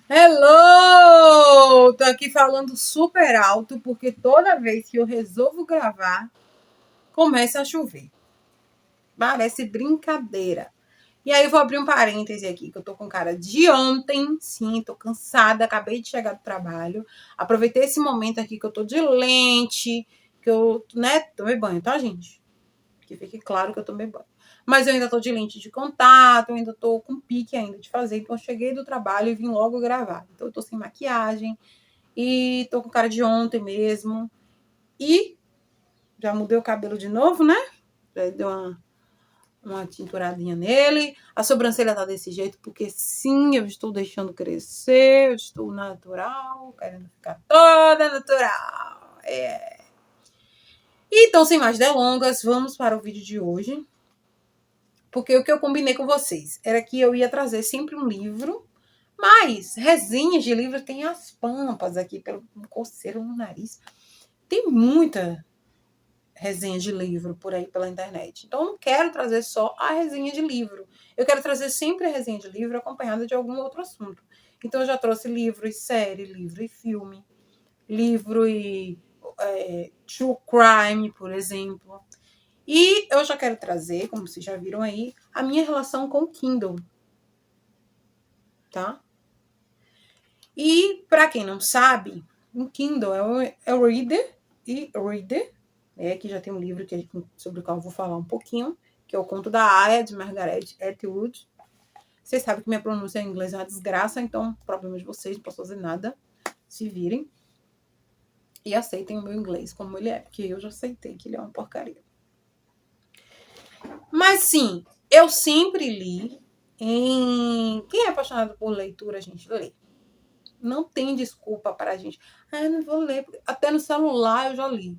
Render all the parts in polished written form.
Hello! Tô aqui falando super alto porque toda vez que eu resolvo gravar, começa a chover. Parece brincadeira. E aí eu vou abrir um parêntese aqui, que eu tô com cara de ontem. Sim, tô cansada, acabei de chegar do trabalho. Aproveitei esse momento aqui que eu tô de lente, que eu, né, tomei banho, tá, gente? Que fique claro que eu tomei banho. Mas eu ainda tô de lente de contato, eu ainda tô com pique ainda de fazer. Então eu cheguei do trabalho e vim logo gravar. Então eu tô sem maquiagem e tô com cara de ontem mesmo. E já mudei o cabelo de novo, né? Já deu uma tinturadinha nele. A sobrancelha tá desse jeito porque sim, eu estou deixando crescer, eu estou natural, querendo ficar toda natural. É. Então, sem mais delongas, vamos para o vídeo de hoje. Porque o que eu combinei com vocês era que eu ia trazer sempre um livro, mas resenhas de livro tem as pampas aqui, pelo coceiro no nariz. Tem muita resenha de livro por aí pela internet. Então eu não quero trazer só a resenha de livro. Eu quero trazer sempre a resenha de livro acompanhada de algum outro assunto. Então eu já trouxe livro e série, livro e filme, livro e true crime, por exemplo. E eu já quero trazer, como vocês já viram aí, a minha relação com o Kindle, tá? E para quem não sabe, o Kindle é o reader e reader, né? Que já tem um livro sobre o qual eu vou falar um pouquinho, que é o Conto da Aya, de Margaret Atwood. Vocês sabem que minha pronúncia em inglês é uma desgraça, então problema de vocês, não posso fazer nada. Se virem. E aceitem o meu inglês como ele é, porque eu já aceitei que ele é uma porcaria. Mas sim, eu sempre li Quem é apaixonado por leitura, a gente lê. Não tem desculpa para a gente. Ah, eu não vou ler. Até no celular eu já li.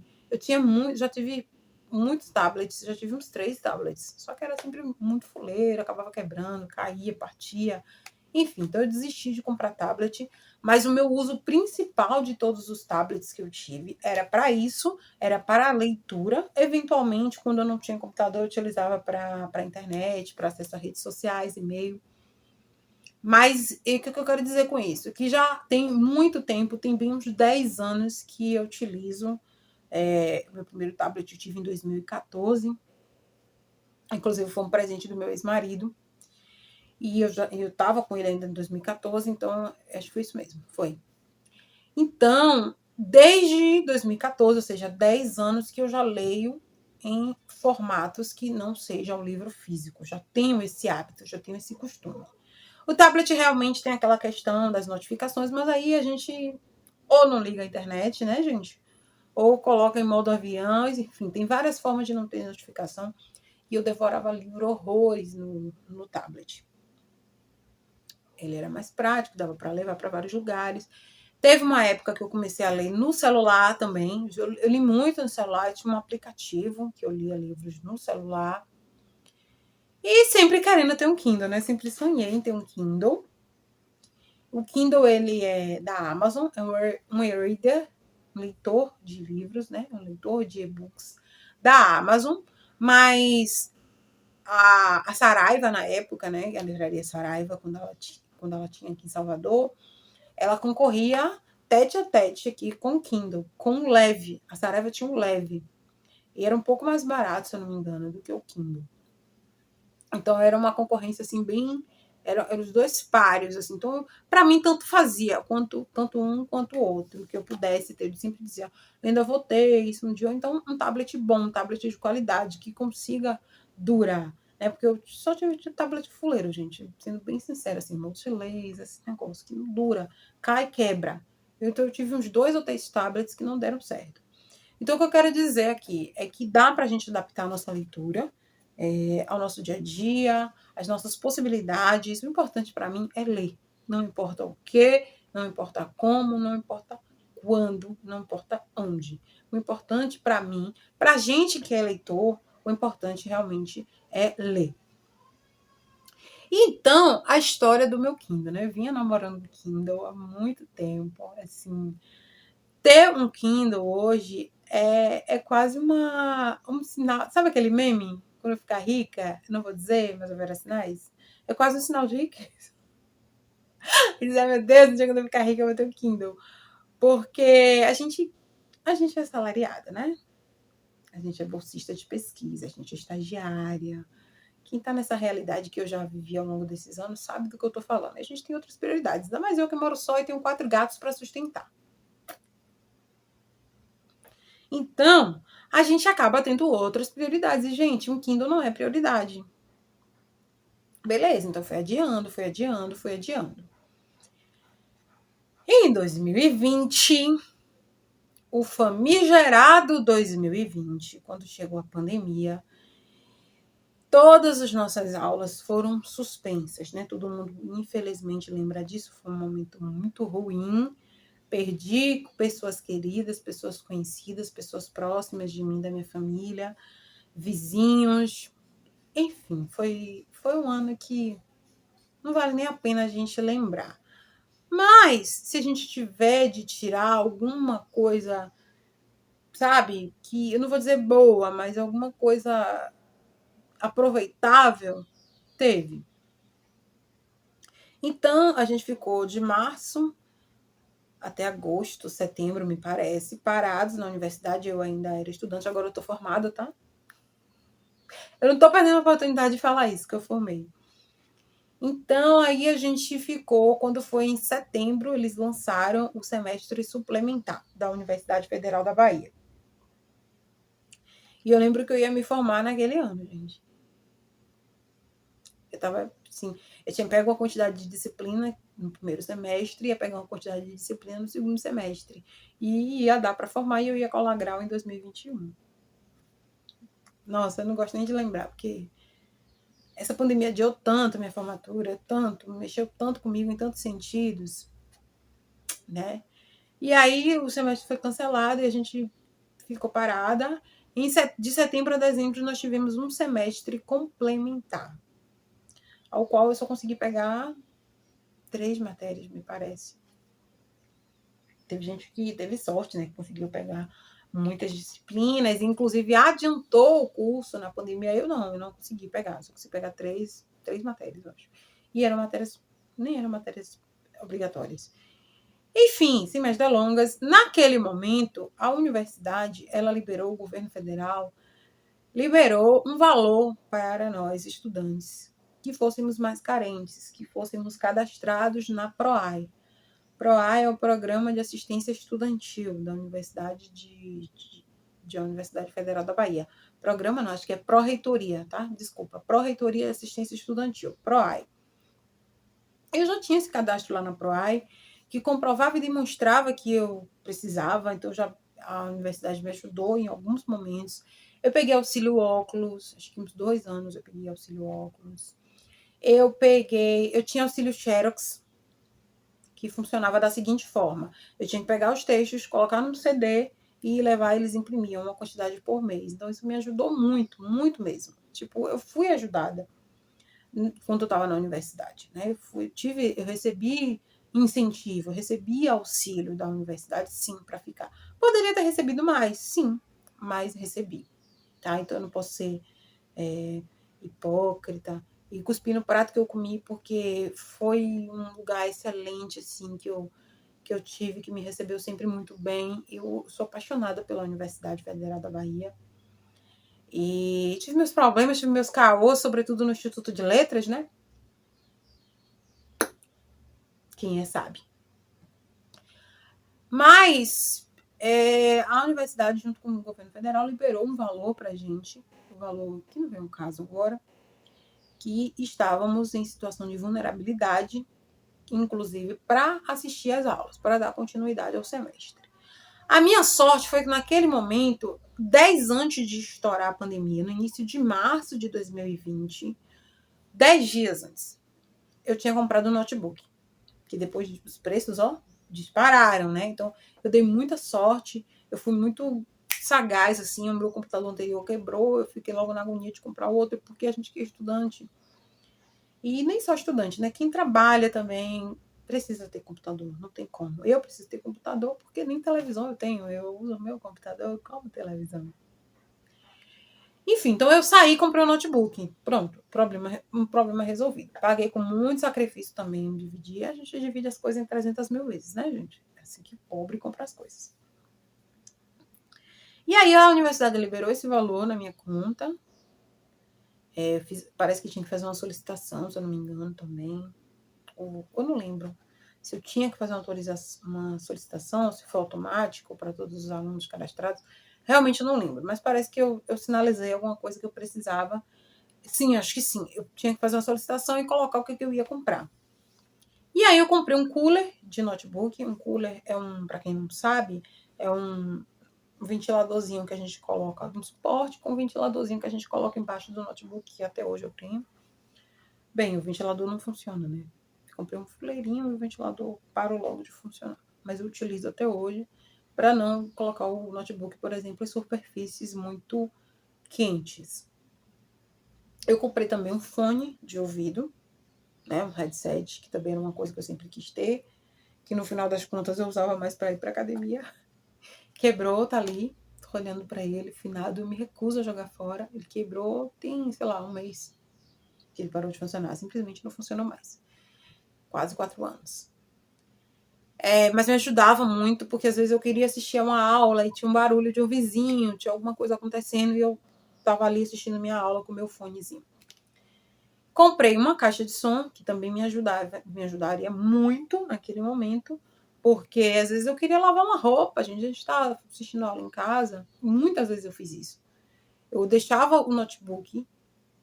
Já tive muitos tablets, já tive uns 3 tablets. Só que era sempre muito fuleiro, acabava quebrando, caía, partia. Enfim, então eu desisti de comprar tablet, mas o meu uso principal de todos os tablets que eu tive era para isso, era para a leitura. Eventualmente, quando eu não tinha computador, eu utilizava para internet, para acesso a redes sociais, e-mail. Mas o que eu quero dizer com isso? Que já tem muito tempo, tem bem uns 10 anos que eu utilizo. Meu primeiro tablet eu tive em 2014. Inclusive foi um presente do meu ex-marido. E eu tava com ele ainda em 2014, então acho que foi isso mesmo, foi. Então, desde 2014, ou seja, 10 anos que eu já leio em formatos que não sejam livro físico. Já tenho esse hábito, já tenho esse costume. O tablet realmente tem aquela questão das notificações, mas aí a gente ou não liga a internet, né, gente? Ou coloca em modo avião, enfim, tem várias formas de não ter notificação. E eu devorava livro horrores no tablet. Ele era mais prático, dava para levar para vários lugares. Teve uma época que eu comecei a ler no celular também. Eu li muito no celular, tinha um aplicativo que eu lia livros no celular. E sempre querendo ter um Kindle, né? Sempre sonhei em ter um Kindle. O Kindle, ele é da Amazon, é um e-reader, um leitor de livros, né? Um leitor de e-books da Amazon. Mas a Saraiva, na época, né? A livraria Saraiva, quando ela tinha aqui em Salvador, ela concorria tete a tete aqui com o Kindle, com o Leve. A Saraiva tinha um Leve. E era um pouco mais barato, se eu não me engano, do que o Kindle. Então era uma concorrência assim bem. Eram os dois páreos, assim. Então, para mim, tanto fazia, tanto um quanto o outro, que eu pudesse ter. Eu sempre dizia, ainda vou ter isso um dia. Ou então, um tablet bom, um tablet de qualidade, que consiga durar. Né? Porque eu só tive tablet fuleiro, gente. Sendo bem sincera, assim, multilaser, esse negócio que não dura, cai, quebra. Então, eu tive uns 2 ou 3 tablets que não deram certo. Então, o que eu quero dizer aqui é que dá para a gente adaptar a nossa leitura ao nosso dia a dia, às nossas possibilidades. O importante para mim é ler. Não importa o que, não importa como, não importa quando, não importa onde. O importante para mim, para a gente que é leitor, o importante realmente é ler. Então, a história do meu Kindle, né? Eu vinha namorando o Kindle há muito tempo, assim. Ter um Kindle hoje é quase um sinal. Sabe aquele meme? Quando eu ficar rica, não vou dizer, mas houver sinais. É quase um sinal de riqueza. E dizer, meu Deus, no dia que eu ficar rica eu vou ter um Kindle. Porque a gente é assalariada, né? A gente é bolsista de pesquisa, a gente é estagiária. Quem está nessa realidade que eu já vivi ao longo desses anos sabe do que eu estou falando. A gente tem outras prioridades. Ainda mais eu que moro só e tenho 4 gatos para sustentar. Então, a gente acaba tendo outras prioridades. E, gente, um Kindle não é prioridade. Beleza, então foi adiando. Em 2020, o famigerado 2020, quando chegou a pandemia, todas as nossas aulas foram suspensas, né? Todo mundo, infelizmente, lembra disso. Foi um momento muito ruim. Perdi pessoas queridas, pessoas conhecidas, pessoas próximas de mim, da minha família, vizinhos. Enfim, foi um ano que não vale nem a pena a gente lembrar. Mas, se a gente tiver de tirar alguma coisa, sabe, que eu não vou dizer boa, mas alguma coisa aproveitável, teve. Então, a gente ficou de março até agosto, setembro, me parece, parados na universidade. Eu ainda era estudante, agora eu tô formada, tá? Eu não tô perdendo a oportunidade de falar isso, que eu formei. Então, aí a gente ficou, quando foi em setembro, eles lançaram o semestre suplementar da Universidade Federal da Bahia. E eu lembro que eu ia me formar naquele ano, gente. Eu tava, assim, eu tinha pego uma quantidade de disciplina no primeiro semestre, ia pegar uma quantidade de disciplina no segundo semestre. E ia dar para formar e eu ia colar grau em 2021. Nossa, eu não gosto nem de lembrar, porque essa pandemia adiou tanto a minha formatura, tanto, mexeu tanto comigo em tantos sentidos, né? E aí o semestre foi cancelado e a gente ficou parada. De setembro a dezembro nós tivemos um semestre complementar, ao qual eu só consegui pegar 3 matérias, me parece. Teve gente que teve sorte, né? Que conseguiu pegar muitas disciplinas, inclusive adiantou o curso na pandemia. Eu não consegui pegar. Só consegui pegar 3 matérias, eu acho. E nem eram matérias obrigatórias. Enfim, sem mais delongas, naquele momento, a universidade, ela liberou, o governo federal, liberou um valor para nós, estudantes, que fôssemos mais carentes, que fôssemos cadastrados na PROAE. PROAE é o Programa de Assistência Estudantil da Universidade Universidade Federal da Bahia. Programa não, acho que é Pró-Reitoria, tá? Desculpa, Pró-Reitoria de Assistência Estudantil, PROAE. Eu já tinha esse cadastro lá na PROAE, que comprovava e demonstrava que eu precisava, então a universidade me ajudou em alguns momentos. Eu peguei auxílio óculos, acho que uns 2 anos eu peguei auxílio óculos. Eu tinha auxílio Xerox, que funcionava da seguinte forma: eu tinha que pegar os textos, colocar no CD e levar, eles imprimiam uma quantidade por mês. Então isso me ajudou muito, muito mesmo. Tipo, eu fui ajudada quando eu estava na universidade, né? Eu recebi incentivo, eu recebi auxílio da universidade, sim, para ficar. Poderia ter recebido mais, sim, mas recebi, tá? Então eu não posso ser hipócrita e cuspir no prato que eu comi, porque foi um lugar excelente, assim, que eu tive, que me recebeu sempre muito bem. Eu sou apaixonada pela Universidade Federal da Bahia. E tive meus problemas, tive meus caôs, sobretudo no Instituto de Letras, né? Quem sabe. Mas a universidade, junto com o governo federal, liberou um valor para a gente, um valor que não vem ao caso agora, que estávamos em situação de vulnerabilidade, inclusive para assistir às aulas, para dar continuidade ao semestre. A minha sorte foi que naquele momento, 10 antes de estourar a pandemia, no início de março de 2020, 10 dias antes, eu tinha comprado um notebook, que depois os preços, dispararam, né? Então, eu dei muita sorte, eu fui muito sagaz, assim, o meu computador anterior quebrou, eu fiquei logo na agonia de comprar outro, porque a gente que é estudante. E nem só estudante, né? Quem trabalha também precisa ter computador, não tem como. Eu preciso ter computador porque nem televisão eu tenho, eu uso o meu computador como televisão. Enfim, então eu saí e comprei um notebook. Pronto, um problema resolvido. Paguei com muito sacrifício também, dividi. A gente divide as coisas em 300 mil vezes, né, gente? É assim que pobre compra as coisas. E aí a universidade liberou esse valor na minha conta. Parece que tinha que fazer uma solicitação, se eu não me engano, também. Ou eu não lembro se eu tinha que fazer uma solicitação, se foi automático para todos os alunos cadastrados. Realmente eu não lembro, mas parece que eu sinalizei alguma coisa que eu precisava. Sim, acho que sim. Eu tinha que fazer uma solicitação e colocar o que eu ia comprar. E aí eu comprei um cooler de notebook. Um cooler para quem não sabe, é um ventiladorzinho que a gente coloca no suporte com um ventiladorzinho que a gente coloca embaixo do notebook, que até hoje eu tenho. Bem, o ventilador não funciona, né? Comprei um fuleirinho e o ventilador parou logo de funcionar. Mas eu utilizo até hoje para não colocar o notebook, por exemplo, em superfícies muito quentes. Eu comprei também um fone de ouvido, né, um headset, que também era uma coisa que eu sempre quis ter, que no final das contas eu usava mais para ir para academia. Quebrou, tá ali, tô olhando para ele, finado, eu me recuso a jogar fora. Ele quebrou, tem, sei lá, um mês que ele parou de funcionar, simplesmente não funcionou mais. Quase 4 anos. Mas me ajudava muito, porque às vezes eu queria assistir a uma aula e tinha um barulho de um vizinho, tinha alguma coisa acontecendo e eu tava ali assistindo minha aula com meu fonezinho. Comprei uma caixa de som, que também me ajudaria muito naquele momento, porque às vezes eu queria lavar uma roupa, a gente estava assistindo aula em casa, muitas vezes eu fiz isso. Eu deixava o notebook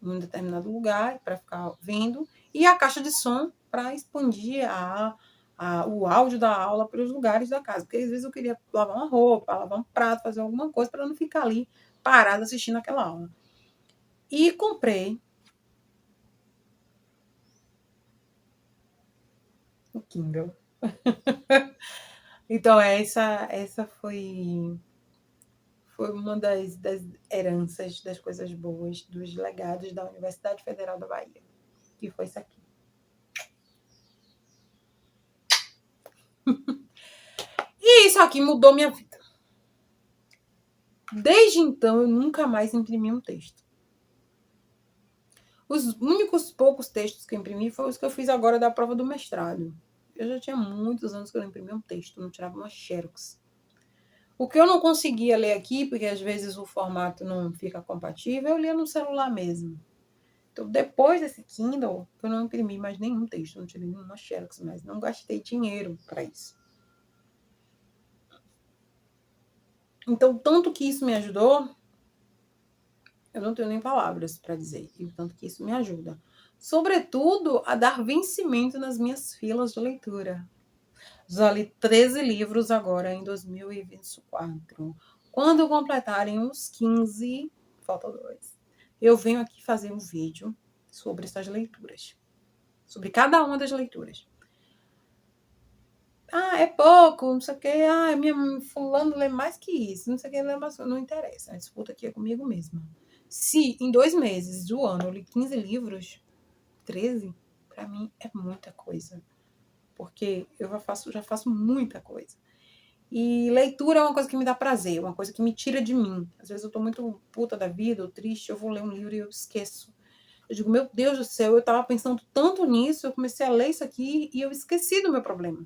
em um determinado lugar para ficar vendo, e a caixa de som para expandir o áudio da aula para os lugares da casa. Porque às vezes eu queria lavar uma roupa, lavar um prato, fazer alguma coisa para não ficar ali parada assistindo aquela aula. E comprei o Kindle. Então, essa foi uma das heranças, das coisas boas, dos legados da Universidade Federal da Bahia. Que foi isso aqui. E isso aqui mudou minha vida. Desde então, eu nunca mais imprimi um texto. Os únicos poucos textos que eu imprimi foram os que eu fiz agora da prova do mestrado. Eu já tinha muitos anos que eu não imprimia um texto, não tirava uma xerox. O que eu não conseguia ler aqui, porque às vezes o formato não fica compatível, eu lia no celular mesmo. Então, depois desse Kindle, eu não imprimi mais nenhum texto, não tirei nenhuma xerox mais, não gastei dinheiro para isso. Então, tanto que isso me ajudou, eu não tenho nem palavras para dizer, e o tanto que isso me ajuda. Sobretudo, a dar vencimento nas minhas filas de leitura. Já li 13 livros agora em 2024. Quando completarem os 15, falta 2, eu venho aqui fazer um vídeo sobre essas leituras. Sobre cada uma das leituras. Ah, é pouco, não sei o quê. Ah, minha fulano lê mais que isso. Não sei o que, lê mais. Não interessa. A disputa aqui é comigo mesma. Se em 2 meses do ano eu li 15 livros, 13, para mim é muita coisa. Porque eu já faço muita coisa. E leitura é uma coisa que me dá prazer, uma coisa que me tira de mim. Às vezes eu tô muito puta da vida, ou triste, eu vou ler um livro e eu esqueço. Eu digo, meu Deus do céu, eu tava pensando tanto nisso, eu comecei a ler isso aqui e eu esqueci do meu problema.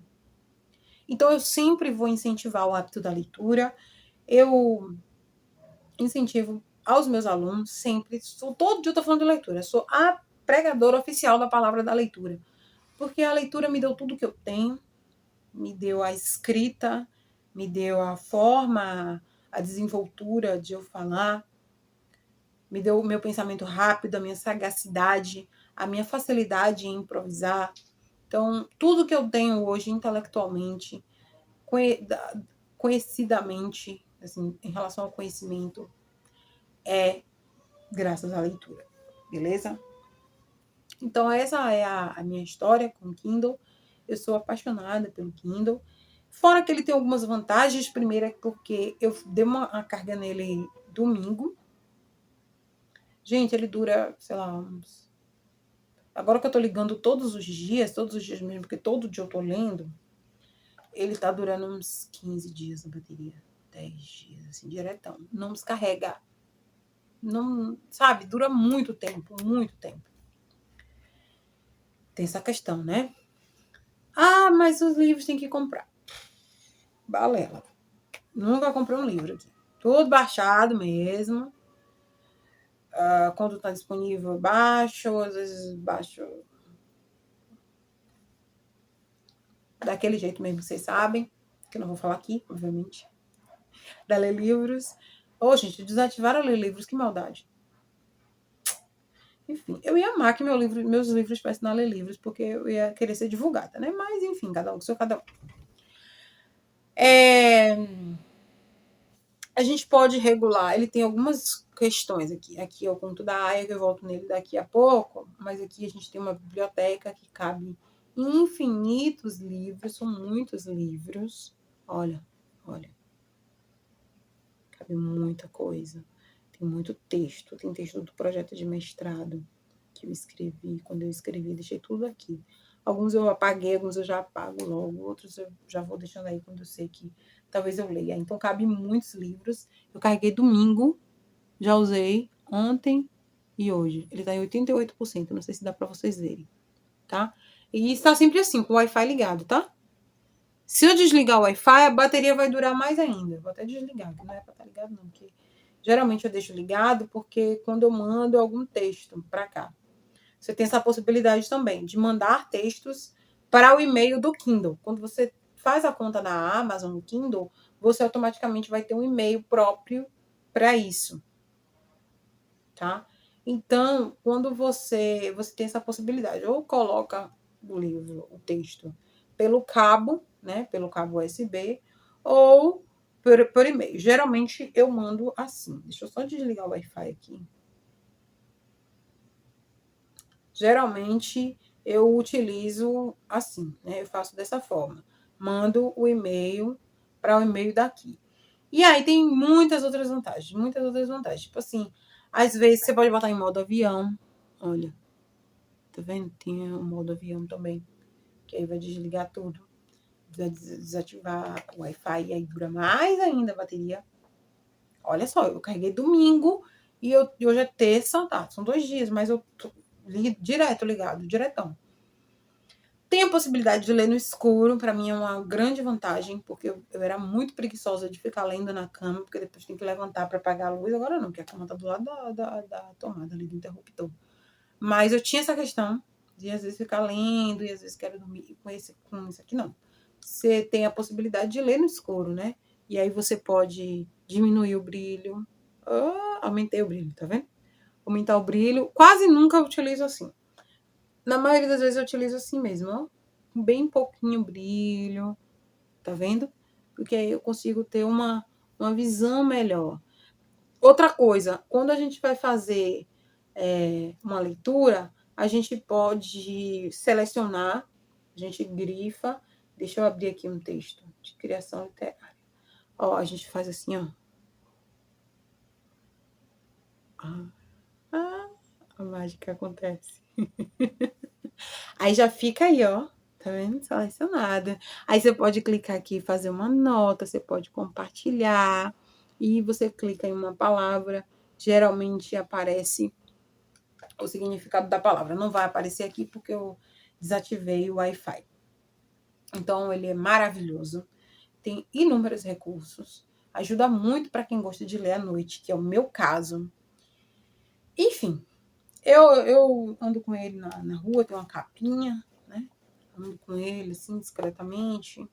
Então eu sempre vou incentivar o hábito da leitura. Eu incentivo aos meus alunos sempre, todo dia eu tô falando de leitura, eu sou a pregadora oficial da palavra da leitura. Porque a leitura me deu tudo que eu tenho, me deu a escrita, me deu a forma, a desenvoltura de eu falar, me deu o meu pensamento rápido, a minha sagacidade, a minha facilidade em improvisar. Então, tudo que eu tenho hoje intelectualmente, conhecidamente, assim, em relação ao conhecimento, é graças à leitura, beleza? Então, essa é a minha história com o Kindle. Eu sou apaixonada pelo Kindle. Fora que ele tem algumas vantagens. Primeiro é porque eu dei uma carga nele domingo. Gente, ele dura, sei lá, uns... Agora que eu tô ligando todos os dias mesmo, porque todo dia eu tô lendo, ele tá durando uns 15 dias na bateria. 10 dias, assim, diretão. Não descarrega. não, sabe, dura muito tempo, muito tempo. Tem essa questão, né? Ah, mas os livros tem que comprar. Balela. Nunca comprei um livro aqui. Tudo baixado mesmo. Quando tá disponível, eu baixo. Às vezes baixo daquele jeito mesmo, vocês sabem. Que eu não vou falar aqui, obviamente. Da Ler Livros. Ô, gente, desativaram a Ler Livros, que maldade. Enfim, eu ia amar que meus livros estivessem na Ler Livros, porque eu ia querer ser divulgada, né? Mas, enfim, cada um com seu cada um. A gente pode regular, ele tem algumas questões aqui. Aqui é o conto da Aya, que eu volto nele daqui a pouco, mas aqui a gente tem uma biblioteca que cabe infinitos livros, são muitos livros. Olha, olha. Cabe muita coisa. Tem muito texto, tem texto do projeto de mestrado que eu escrevi. Quando eu escrevi, deixei tudo aqui. Alguns eu apaguei, alguns eu já apago logo, outros eu já vou deixando aí quando eu sei que talvez eu leia. Então, cabe muitos livros. Eu carreguei domingo, já usei ontem e hoje. Ele tá em 88%, não sei se dá para vocês verem, tá? E está sempre assim, com o Wi-Fi ligado, tá? Se eu desligar o Wi-Fi, a bateria vai durar mais ainda. Vou até desligar, que não é para estar ligado não, porque geralmente eu deixo ligado porque quando eu mando algum texto para cá, você tem essa possibilidade também de mandar textos para o e-mail do Kindle. Quando você faz a conta na Amazon no Kindle, você automaticamente vai ter um e-mail próprio para isso, tá? Então, quando você tem essa possibilidade, ou coloca o livro, o texto, pelo cabo, né? Pelo cabo USB, ou por e-mail. Geralmente eu mando assim. Deixa eu só desligar o Wi-Fi aqui. Geralmente eu utilizo assim, né? Eu faço dessa forma. Mando o e-mail para o e-mail daqui. E aí tem muitas outras vantagens, muitas outras vantagens. Tipo assim, às vezes você pode botar em modo avião. Olha, tá vendo? Tem o modo avião também, que aí vai desligar tudo. Vai desativar o Wi-Fi e aí dura mais ainda a bateria. Olha só, eu carreguei domingo e hoje é terça, tá? São 2 dias, mas eu tô direto ligado, diretão. Tem a possibilidade de ler no escuro, para mim é uma grande vantagem, porque eu era muito preguiçosa de ficar lendo na cama, porque depois tem que levantar para apagar a luz. Agora não, porque a cama tá do lado da tomada ali, do interruptor. Mas eu tinha essa questão de às vezes ficar lendo e às vezes quero dormir com isso aqui, não. Você tem a possibilidade de ler no escuro, né? E aí você pode diminuir o brilho. Aumentei o brilho, tá vendo? Aumentar o brilho. Quase nunca eu utilizo assim. Na maioria das vezes eu utilizo assim mesmo, ó. Bem pouquinho brilho, tá vendo? Porque aí eu consigo ter uma visão melhor. Outra coisa, quando a gente vai fazer uma leitura, a gente pode selecionar, a gente grifa. Deixa eu abrir aqui um texto de criação literária. Ó, a gente faz assim, ó. A mágica acontece. Aí já fica aí, ó. Tá vendo? Selecionada. Aí você pode clicar aqui e fazer uma nota, você pode compartilhar. E você clica em uma palavra, geralmente aparece o significado da palavra. Não vai aparecer aqui porque eu desativei o Wi-Fi. Então, ele é maravilhoso. Tem inúmeros recursos. Ajuda muito para quem gosta de ler à noite, que é o meu caso. Enfim, eu ando com ele na rua, tem uma capinha, né? Ando com ele, assim, discretamente.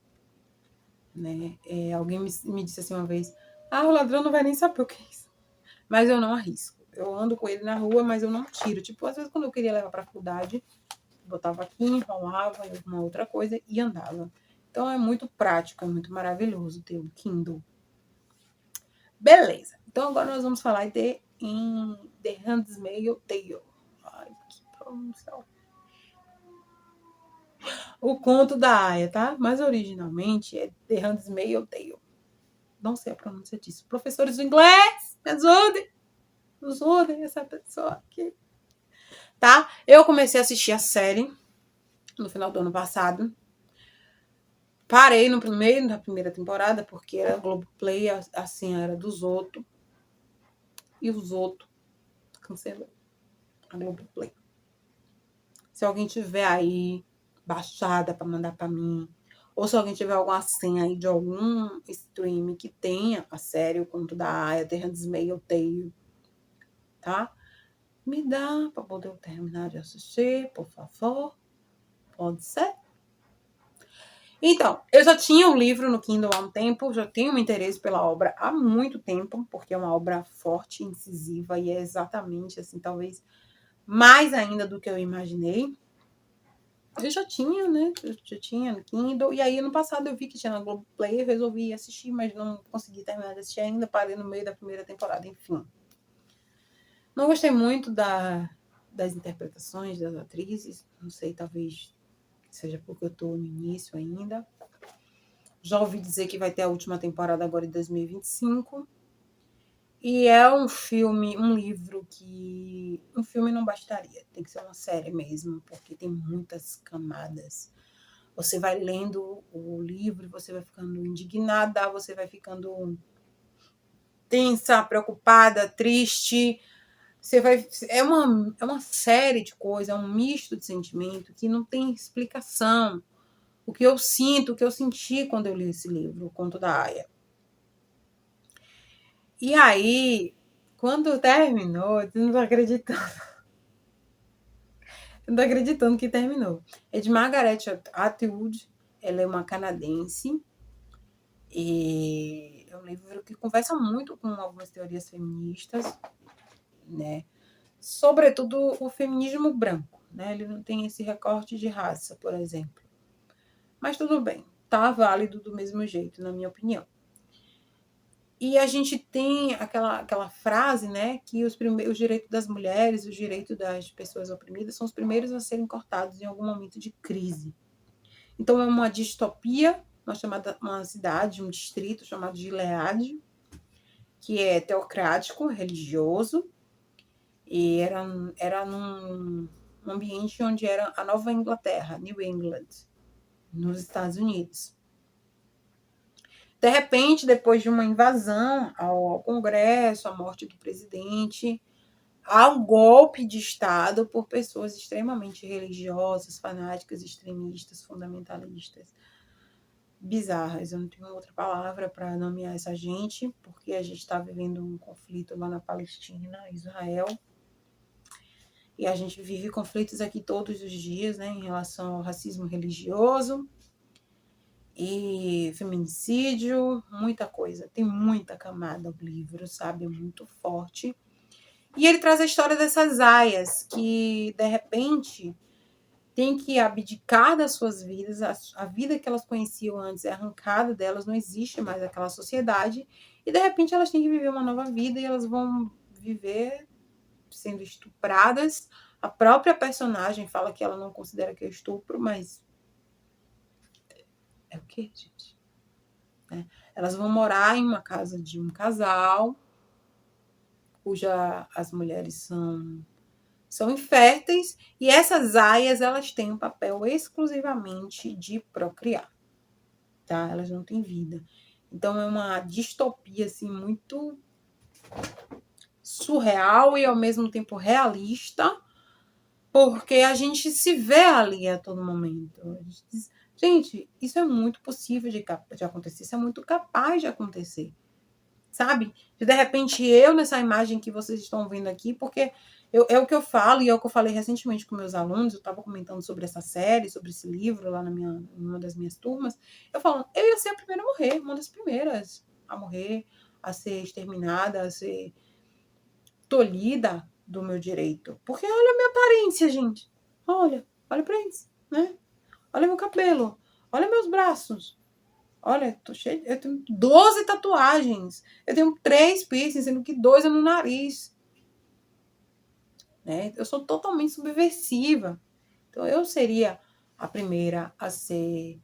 Né? Alguém me disse assim uma vez, o ladrão não vai nem saber o que é isso. Mas eu não arrisco. Eu ando com ele na rua, mas eu não tiro. Tipo, às vezes quando eu queria levar pra faculdade, botava aqui, enrolava em alguma outra coisa e andava. Então é muito prático, é muito maravilhoso ter o Kindle. Beleza. Então agora nós vamos falar de The Handmaid's Tale. Ai, que pronúncia. O conto da Aya, tá? Mas originalmente é The Handmaid's Tale. Não sei a pronúncia disso. Professores de inglês, me ajudem essa pessoa aqui. Tá? Eu comecei a assistir a série no final do ano passado. Parei no meio da primeira temporada, porque era Globoplay, assim, era dos outros. E os outros Cancelou a Globoplay. Se alguém tiver aí baixada para mandar para mim, ou se alguém tiver alguma senha aí de algum stream que tenha a série O Conto da Aia, The Handmaid's Tale, tá? Me dá para poder eu terminar de assistir, por favor. Pode ser? Então, eu já tinha o livro no Kindle há um tempo, já tenho um interesse pela obra há muito tempo, porque é uma obra forte, incisiva e é exatamente assim, talvez mais ainda do que eu imaginei. Eu já tinha, né? Eu já tinha no Kindle. E aí, no passado, eu vi que tinha na Globoplay, eu resolvi assistir, mas não consegui terminar de assistir ainda, parei no meio da primeira temporada, enfim. Não gostei muito das interpretações das atrizes, não sei, talvez seja porque eu tô no início ainda. Já ouvi dizer que vai ter a última temporada agora em 2025. E é um filme, um livro que... Um filme não bastaria, tem que ser uma série mesmo, porque tem muitas camadas. Você vai lendo o livro, você vai ficando indignada, você vai ficando tensa, preocupada, triste. Você vai... É uma série de coisas, é um misto de sentimento que não tem explicação. O que eu sinto, o que eu senti quando eu li esse livro, O Conto da Aia. E aí, quando terminou, eu não tô acreditando. Eu não tô acreditando que terminou. É de Margaret Atwood. Ela é uma canadense. E é um livro que conversa muito com algumas teorias feministas, né? Sobretudo o feminismo branco, né? Ele não tem esse recorte de raça, por exemplo. Mas tudo bem, tá válido do mesmo jeito, na minha opinião. E a gente tem aquela frase, né, que os direitos das mulheres, os direitos das pessoas oprimidas são os primeiros a serem cortados em algum momento de crise. Então é uma distopia, uma cidade, um distrito chamado Gilead, que é teocrático, religioso, e era num ambiente onde era a Nova Inglaterra, New England, nos Estados Unidos. De repente, depois de uma invasão ao Congresso, a morte do presidente, há um golpe de Estado por pessoas extremamente religiosas, fanáticas, extremistas, fundamentalistas, bizarras. Eu não tenho outra palavra para nomear essa gente, porque a gente está vivendo um conflito lá na Palestina, Israel, e a gente vive conflitos aqui todos os dias, né, em relação ao racismo religioso e feminicídio, muita coisa. Tem muita camada o livro, sabe? É muito forte. E ele traz a história dessas aias que, de repente, têm que abdicar das suas vidas. A vida que elas conheciam antes é arrancada delas, não existe mais aquela sociedade. E, de repente, elas têm que viver uma nova vida e elas vão viver sendo estupradas. A própria personagem fala que ela não considera que é estupro, mas é o quê, gente? Elas vão morar em uma casa de um casal, cuja as mulheres são inférteis, e essas aias elas têm um papel exclusivamente de procriar, tá? Elas não têm vida. Então é uma distopia assim muito surreal e ao mesmo tempo realista, porque a gente se vê ali a todo momento. A gente diz, gente, isso é muito possível de acontecer, isso é muito capaz de acontecer. Sabe? De repente, eu nessa imagem que vocês estão vendo aqui, porque é o que eu falo, e é o que eu falei recentemente com meus alunos, eu estava comentando sobre essa série, sobre esse livro lá numa das minhas turmas, eu falo, eu ia ser a primeira a morrer, uma das primeiras a morrer, a ser exterminada, a ser tolhida do meu direito. Porque olha a minha aparência, gente. Olha pra isso, né? Olha meu cabelo, olha meus braços. Olha, eu tenho 12 tatuagens. Eu tenho 3 piercings, sendo que 2 é no nariz. Né? Eu sou totalmente subversiva. Então, eu seria a primeira a ser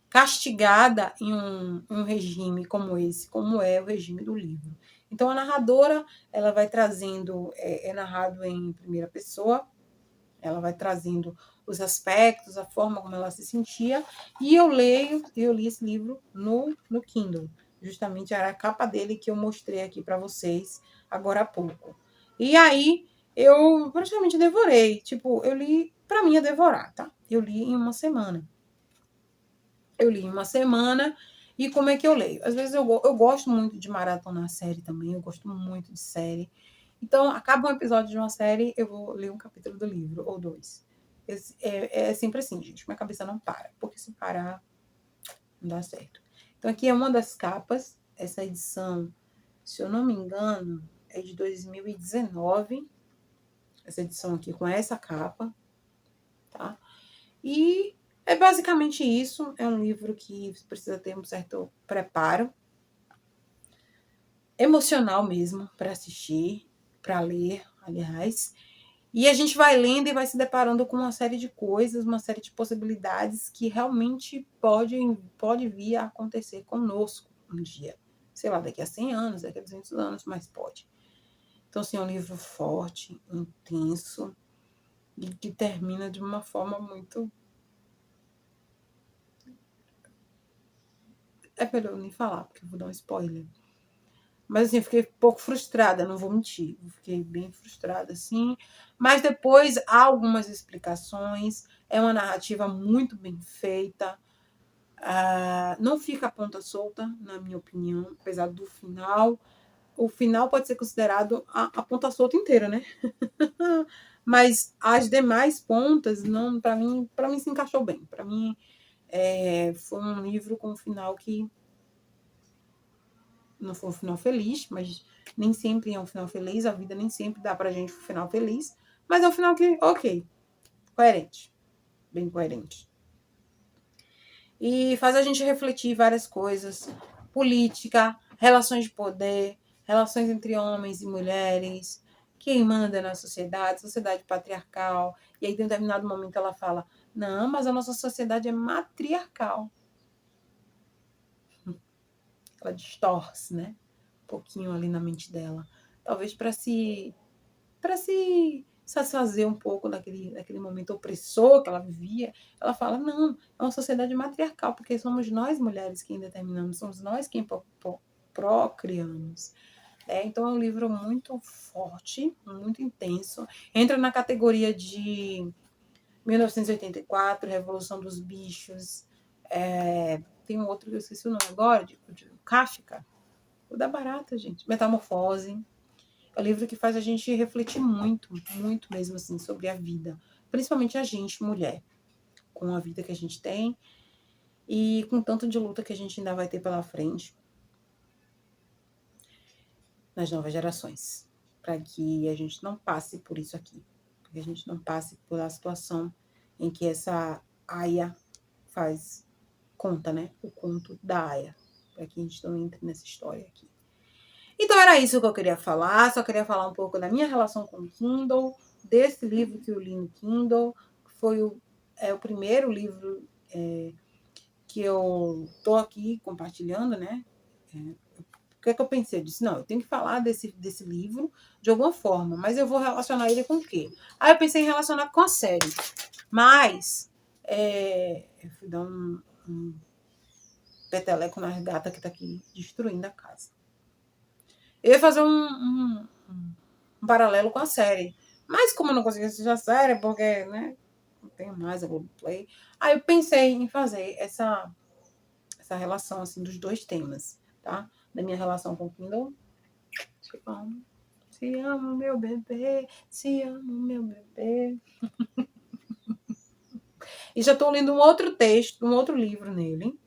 castigada em um regime como esse, como é o regime do livro. Então, a narradora, ela vai trazendo, é narrado em primeira pessoa, ela vai trazendo os aspectos, a forma como ela se sentia, e eu li esse livro no Kindle. Justamente era a capa dele que eu mostrei aqui para vocês agora há pouco. E aí eu praticamente devorei. Tipo, eu li, pra mim é devorar, tá? Eu li em uma semana. E como é que eu leio? Às vezes eu gosto muito de maratonar série também, eu gosto muito de série. Então, acaba um episódio de uma série, eu vou ler um capítulo do livro, ou dois. É sempre assim, gente. Minha cabeça não para, porque se parar, não dá certo. Então, aqui é uma das capas. Essa edição, se eu não me engano, é de 2019. Essa edição aqui com essa capa, tá? E é basicamente isso. É um livro que precisa ter um certo preparo emocional mesmo para assistir, para ler, aliás. E a gente vai lendo e vai se deparando com uma série de coisas, uma série de possibilidades que realmente pode vir a acontecer conosco um dia. Sei lá, daqui a 100 anos, daqui a 200 anos, mas pode. Então, assim, é um livro forte, intenso, e que termina de uma forma muito... É melhor nem falar, porque eu vou dar um spoiler. Mas, assim, eu fiquei um pouco frustrada, não vou mentir. Eu fiquei bem frustrada, assim. Mas depois há algumas explicações. É uma narrativa muito bem feita. Não fica a ponta solta, na minha opinião, apesar do final. O final pode ser considerado a ponta solta inteira, né? Mas as demais pontas, não, para mim se encaixou bem. Para mim, foi um livro com um final que não foi um final feliz, mas nem sempre é um final feliz. A vida nem sempre dá pra gente um final feliz. Mas é um final que, ok, coerente. Bem coerente. E faz a gente refletir várias coisas. Política, relações de poder, relações entre homens e mulheres, quem manda na sociedade, sociedade patriarcal. E aí, em determinado momento, ela fala, não, mas a nossa sociedade é matriarcal. Ela distorce, né? Um pouquinho ali na mente dela. Talvez para se satisfazer um pouco daquele momento opressor que ela vivia, ela fala, não, é uma sociedade matriarcal, porque somos nós mulheres quem determinamos, somos nós quem procriamos. Então é um livro muito forte, muito intenso, entra na categoria de 1984, Revolução dos Bichos, tem um outro que eu esqueci o nome agora, de Kafka, o da barata, gente, Metamorfose. É um livro que faz a gente refletir muito, muito mesmo assim, sobre a vida. Principalmente a gente, mulher, com a vida que a gente tem e com tanto de luta que a gente ainda vai ter pela frente nas novas gerações. Para que a gente não passe por isso aqui. Para que a gente não passe pela situação em que essa Aya faz conta, né? O conto da Aya. Para que a gente não entre nessa história aqui. Então era isso que eu queria falar. Só queria falar um pouco da minha relação com o Kindle, desse livro que eu li no Kindle, que foi o primeiro livro que eu tô aqui compartilhando, né? O que é que eu pensei? Eu disse, não, eu tenho que falar desse livro de alguma forma, mas eu vou relacionar ele com o quê? Aí eu pensei em relacionar com a série, mas eu fui dar um peteleco nas gatas que tá aqui destruindo a casa. Eu ia fazer um paralelo com a série. Mas como eu não consegui assistir a série, porque, né, não tenho mais a Globoplay, aí eu pensei em fazer essa relação, assim, dos dois temas, tá? Da minha relação com o Kindle. Se amo, meu bebê, se amo, meu bebê. E já estou lendo um outro texto, um outro livro nele,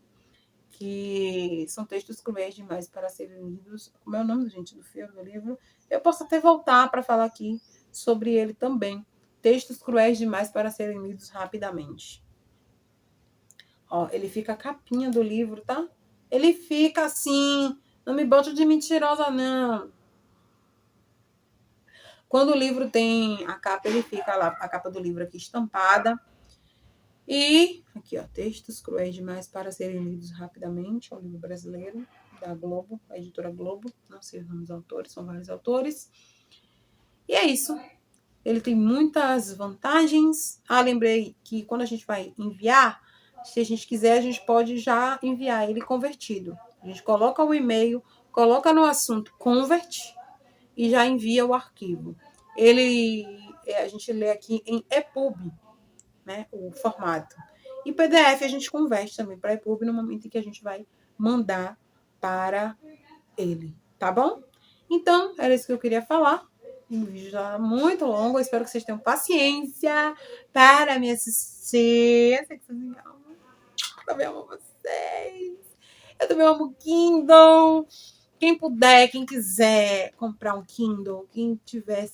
que são textos cruéis demais para serem lidos. Como é o nome, gente, do filme, do livro? Eu posso até voltar para falar aqui sobre ele também. Textos cruéis demais para serem lidos rapidamente. Ó, ele fica a capinha do livro, tá? Ele fica assim, não me bote de mentirosa, não. Quando o livro tem a capa, ele fica lá, a capa do livro aqui estampada. E aqui, ó, textos cruéis demais para serem lidos rapidamente. É um livro brasileiro, da Globo, a editora Globo. Não sei os nomes dos autores, são vários autores. E é isso. Ele tem muitas vantagens. Lembrei que quando a gente vai enviar, se a gente quiser, a gente pode já enviar ele convertido. A gente coloca o e-mail, coloca no assunto convert e já envia o arquivo. a gente lê aqui em EPUB, né, o formato. E PDF a gente converte também para EPUB no momento em que a gente vai mandar para ele, tá bom? Então, era isso que eu queria falar. O vídeo já muito longo, eu espero que vocês tenham paciência para me assistir. Eu sei que vocês me amam. Eu também amo vocês. Eu também amo Kindle. Quem puder, quem quiser comprar um Kindle, quem tiver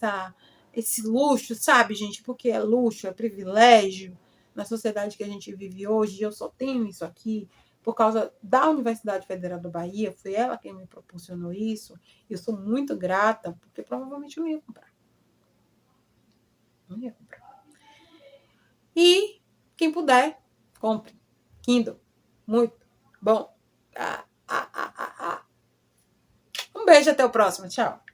esse luxo, sabe, gente? Porque é luxo, é privilégio. Na sociedade que a gente vive hoje, eu só tenho isso aqui por causa da Universidade Federal da Bahia. Foi ela quem me proporcionou isso. Eu sou muito grata, porque provavelmente eu não ia comprar. Não ia comprar. E quem puder, compre. Kindle. Muito bom. Um beijo, até o próximo. Tchau.